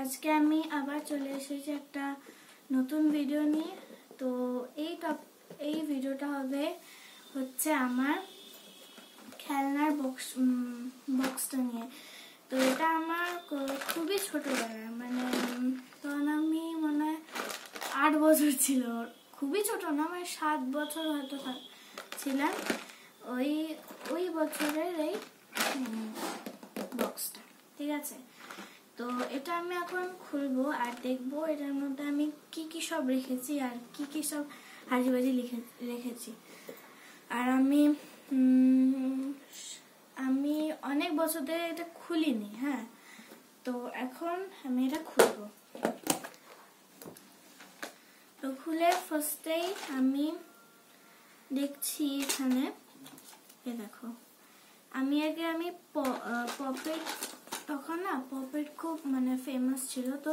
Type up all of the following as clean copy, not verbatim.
আজকে আমি আবার চলে এসেছি একটা নতুন ভিডিও নিয়ে। তো এই ভিডিওটা হবে হচ্ছে আমার খেলনার বক্সটা নিয়ে। তো এটা আমার খুবই ছোটবেলার, মানে তখন আমি মনে হয় 8 বছর ছিল, খুবই ছোট না, মানে 7 বছর হয়তো ছিলাম। ওই বছরের এই বক্সটা, ঠিক আছে। তো এটা আমি এখন খুলবো আর দেখবো এটার মধ্যে আমি কি কি সব রেখেছি আর কি কি সব হাজিবাজি রেখেছি। আর আমি অনেক বছর ধরে এটা খুলিনি। হ্যাঁ, তো এখন আমি এটা খুলবো। তো খুলে ফার্স্টেই আমি দেখছি এখানে, দেখো আমি পপেট, তখন না পপেট খুব মানে ফেমাস ছিল, তো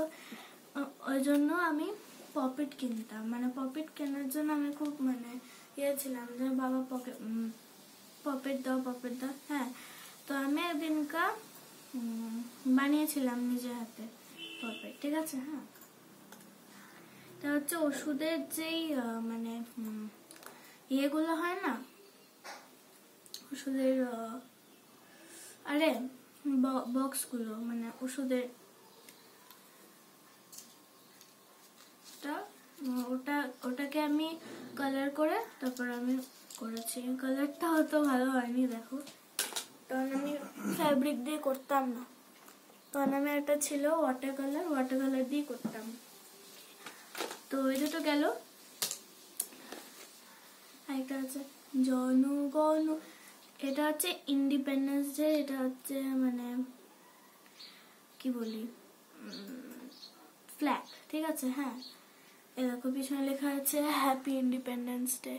ওই জন্য আমি পপেট কিনতাম। মানে পপেট কেনার জন্য আমি খুব মানে ছিলাম যে বাবা পপেট দাও। হ্যাঁ, তো আমি একদিনকা বানিয়েছিলাম নিজের হাতে পপেট, ঠিক আছে। হ্যাঁ, তা হচ্ছে ওষুধের যেই মানে ইয়েগুলো হয় না, ওষুধের বক্সগুলো, মানে ওষুধের ওটাকে আমি কালার করে তারপর আমি করেছি। কালারটা অত ভালো হয়নি, দেখো, তখন আমি ফ্যাব্রিক দিয়ে করতাম না, তখন আমি একটা ছিল ওয়াটার কালার দিয়ে করতাম। তো এই দুটো গেল। একটা আছে জনগণ, এটা হচ্ছে ইন্ডিপেন্ডেন্স ডে, এটা হচ্ছে মানে কি বলি ফ্ল্যাগ, ঠিক আছে। হ্যাঁ, এরকম পিছনে লেখা আছে হ্যাপি ইন্ডিপেন্ডেন্স ডে।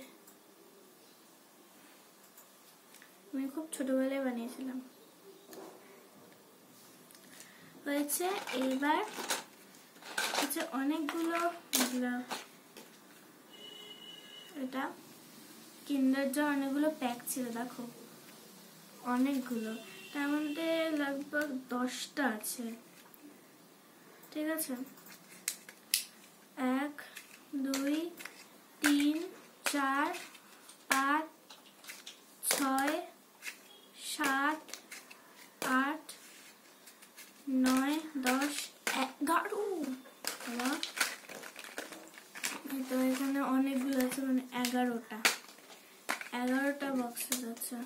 আমি খুব ছোটবেলায় বানিয়েছিলাম। হয়েছে, এইবার হচ্ছে অনেকগুলো, এটা কিন্ডার জয় অনেকগুলো প্যাক ছিল, দেখো অনেকগুলো, তার মধ্যে লগভগ 10টা আছে, ঠিক আছে। 1 2 3 4 5 6 7 8 9 10 11। তো এখানে অনেকগুলো আছে, মানে 11টা বক্সেস আছে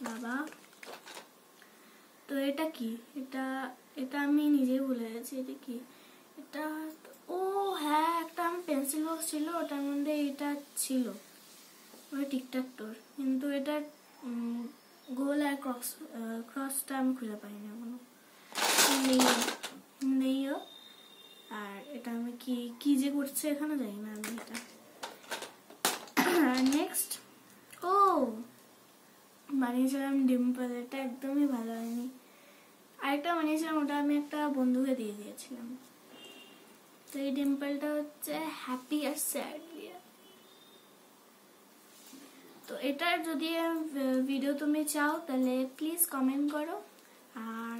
বাবা। তো এটা কি, এটা আমি নিজেই ভুলে গেছি এটা কি। এটা ও হ্যাঁ, একটা আমার পেন্সিল বক্স ছিল, ওটার মধ্যে এটা ছিল, ওই টিকটাকটোর, কিন্তু এটা গোল আর ক্রসটা আমি খুঁজে পাইনি এখনো, নেইও। আর এটা আমি কি যে করছে এখানে জানি না আমি এটা। নেক্সট বানিয়েছিলাম ডিম্পল, এটা একদমই ভালো হয়নি। আরেকটা বানিয়েছিলাম, ওটা আমি একটা বন্ধুকে দিয়ে দিয়েছিলাম। তো এই ডিম্পলটা হচ্ছে হ্যাপি আর স্যাড দিয়ে। তো এটার যদি ভিডিও তুমি চাও তাহলে প্লিজ কমেন্ট করো, আর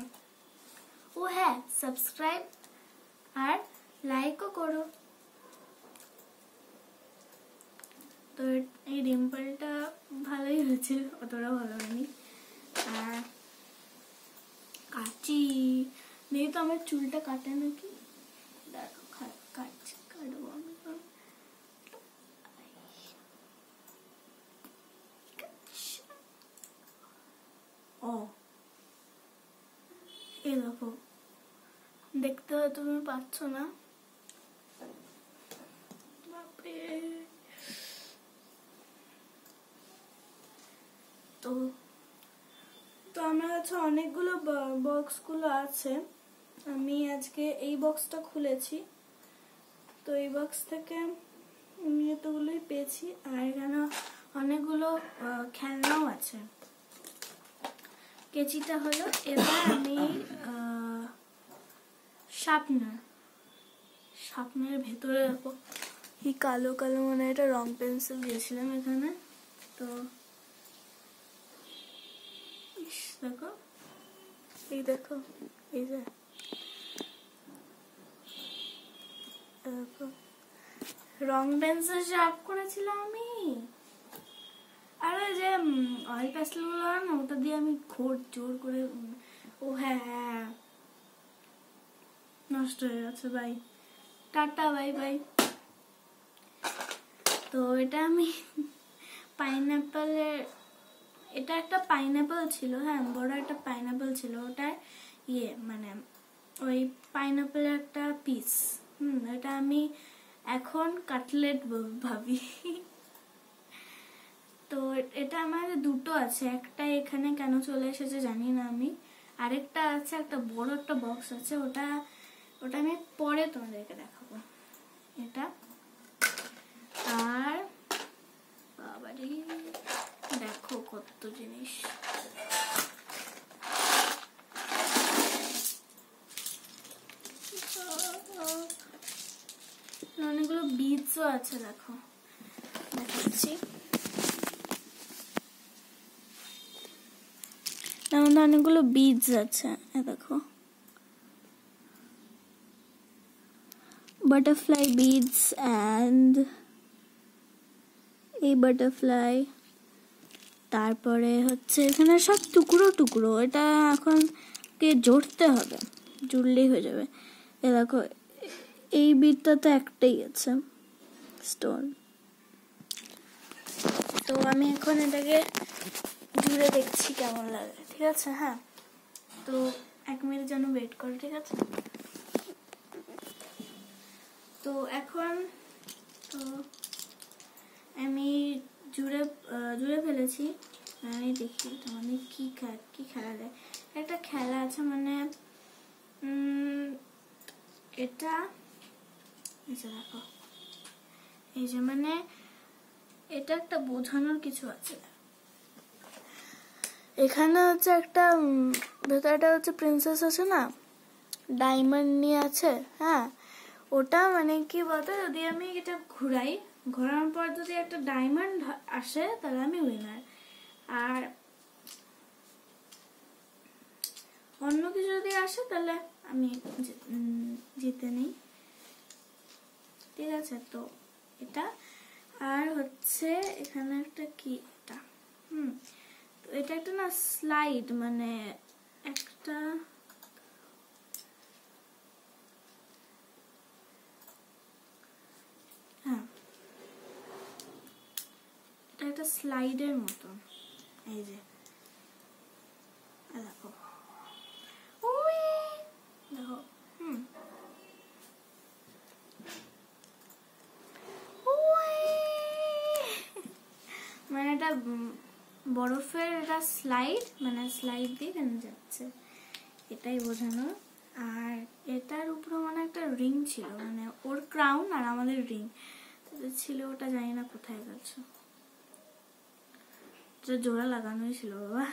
হ্যাঁ, সাবস্ক্রাইব আর লাইকও করো। তো এই ডিম্পলটা ভালোই হয়েছিল, অতটাও ভালো হয়নি। আর কাচি নেই তো, আমার চুলটা কাটে নাকি, দেখো কাটবো আমি। এই দেখো, দেখতে হয় তুমি পাচ্ছ না, বাপরে। তো আমার কাছে অনেকগুলো বক্সগুলো আছে, আমি আজকে এই বক্সটা খুলেছি। তো এই বক্স থেকে আমি এতগুলোই পেয়েছি, আর এখানে অনেকগুলো খেলনাও আছে। কেচিটা হলো, এবার আমি শার্পনারের ভেতরে দেখো এই কালো কালো, মানে এটা রং পেন্সিল দিয়েছিলাম এখানে। তো দেখো এই যে রং পেন্সিল শার্প করেছিলাম আমি। আর ওই যে অয়েল পেস্টেল গুলো না, ওটা দিয়ে আমি জোর করে, ও হ্যাঁ নষ্ট হয়ে গেছে। বাই, টাটা, বাই বাই। তো এটা আমি পাইনাপেলের, এটা একটা পাইনাপেল ছিল, হ্যাঁ বড় একটা পাইনাপেল ছিল, ওটার মানে ওই পাইনাপেলের একটা পিস। এটা আমি এখন কাটলেট ভাবি। তো এটা আমার দুটো আছে, একটা এখানে কেন চলে এসেছে জানি না আমি, আরেকটা আছে, একটা বড় একটা বক্স আছে, ওটা আমি পরে তোমাদেরকে দেখাবো। এটা আর বাবারে দেখো কত জিনিস, অনেকগুলো বিটসও আছে, দেখো দেখাচ্ছি। অনেকগুলো বিডস আছে, দেখো বাটারফ্লাই বিডস অ্যান্ড এই বাটারফ্লাই, তারপরে হচ্ছে এখানে সব টুকরো টুকরো, এটা এখন কে জড়তে হবে, জুড়লেই হয়ে যাবে। এ দেখো এই বিটটা তো একটাই আছে স্টোন। তো আমি এখন এটাকে জুড়ে দেখছি কেমন লাগে, ঠিক আছে? হ্যাঁ, তো 1 মিনিট যেন ওয়েট করো, ঠিক আছে? তো এখন তো আমি জুড়ে ফেলেছি। আমি দেখি তোমাদের কি খেলা যায়। একটা খেলা আছে, মানে এটা দেখো, এই যে মানে এটা একটা বোঝানোর কিছু আছে। এখানে হচ্ছে একটা ভেতরটা হচ্ছে প্রিন্সেস আছে না, ডায়মন্ড নিয়ে আছে, হ্যাঁ ওটা মানে কি বলতো, যদি আমি এটা ঘোরানোর পর যদি একটা ডায়মন্ড আসে তাহলে আমি উইনার, আর অন্য কিছু যদি আসে তাহলে আমি জিতে নিই, ঠিক আছে? তো এটা আর হচ্ছে এখানে একটা কি, এটা তো এটা একটা না স্লাইড, মানে একটা এটা একটা স্লাইডের মতো, এই যে দেখো, দেখো মানে এটা বরফের এটা স্লাইড, মানে স্লাইড দিয়ে কেন যাচ্ছে এটাই বোঝানো। আর এটার উপরে মানে একটা রিং ছিল, মানে ওর ক্রাউন আর আমাদের রিং ছিল, ওটা জানি না কোথায় গেছে, জোড়া লাগানোই ছিল বাবা।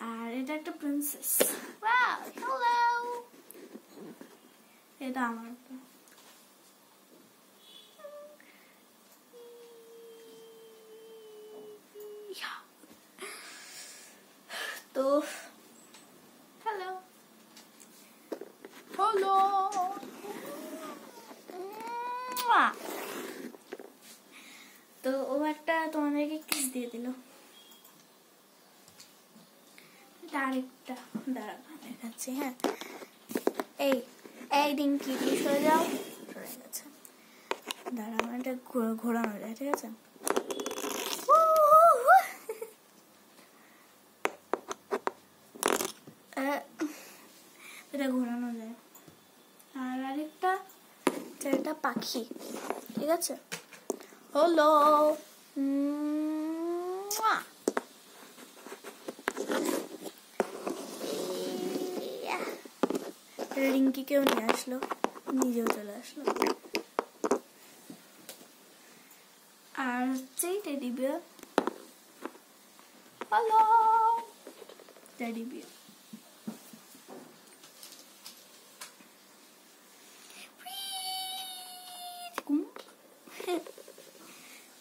আর এটা একটা প্রিন্সেস, এটা আমার তো হ্যালো তো ও একটা তোমাদেরকে কিস দিয়ে দিল। আরেকটা দাঁড়াবো দেখাচ্ছি, হ্যাঁ এই ডিঙ্কি সরে যাও, সরে গেছে, দাঁড়াবো, এটা ঘোরানো যায়, ঠিক আছে? এটা ঘোরানো যায়। আর আরেকটা এটা পাখি, ঠিক আছে? হলো রিঙ্কিকেও নিয়ে আসলো, নিজেও চলে আসলো। আর হচ্ছে teddy bear, hello teddy bear.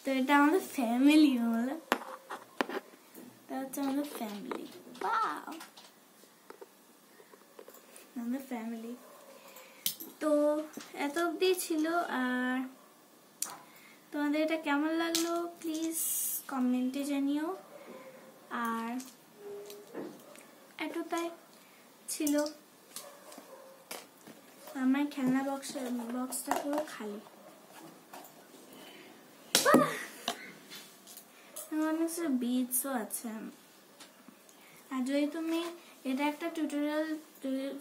তো এটা আমাদের ফ্যামিলি, বলে এটা হচ্ছে আমাদের ফ্যামিলি, আমাদের ফ্যামিলি। তো এত অবধি ছিল। আর তোমাদের এটা কেমন লাগলো প্লিজ কমেন্টে জানিও। আর এতটাই ছিল, আমার খেলনা বক্সটা পুরো খালি। অনেক বিটসও আছে। আর যদি তুমি এটা একটা টিউটোরিয়াল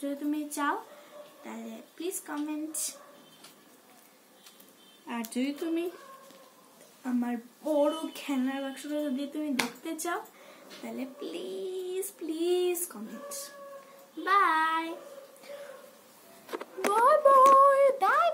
যদি তুমি চাও তাহলে প্লিজ কমেন্ট। আর যদি তুমি আমার বড় খেলনার বাক্সটা যদি তুমি দেখতে চাও তাহলে please please comment. Bye bye bye.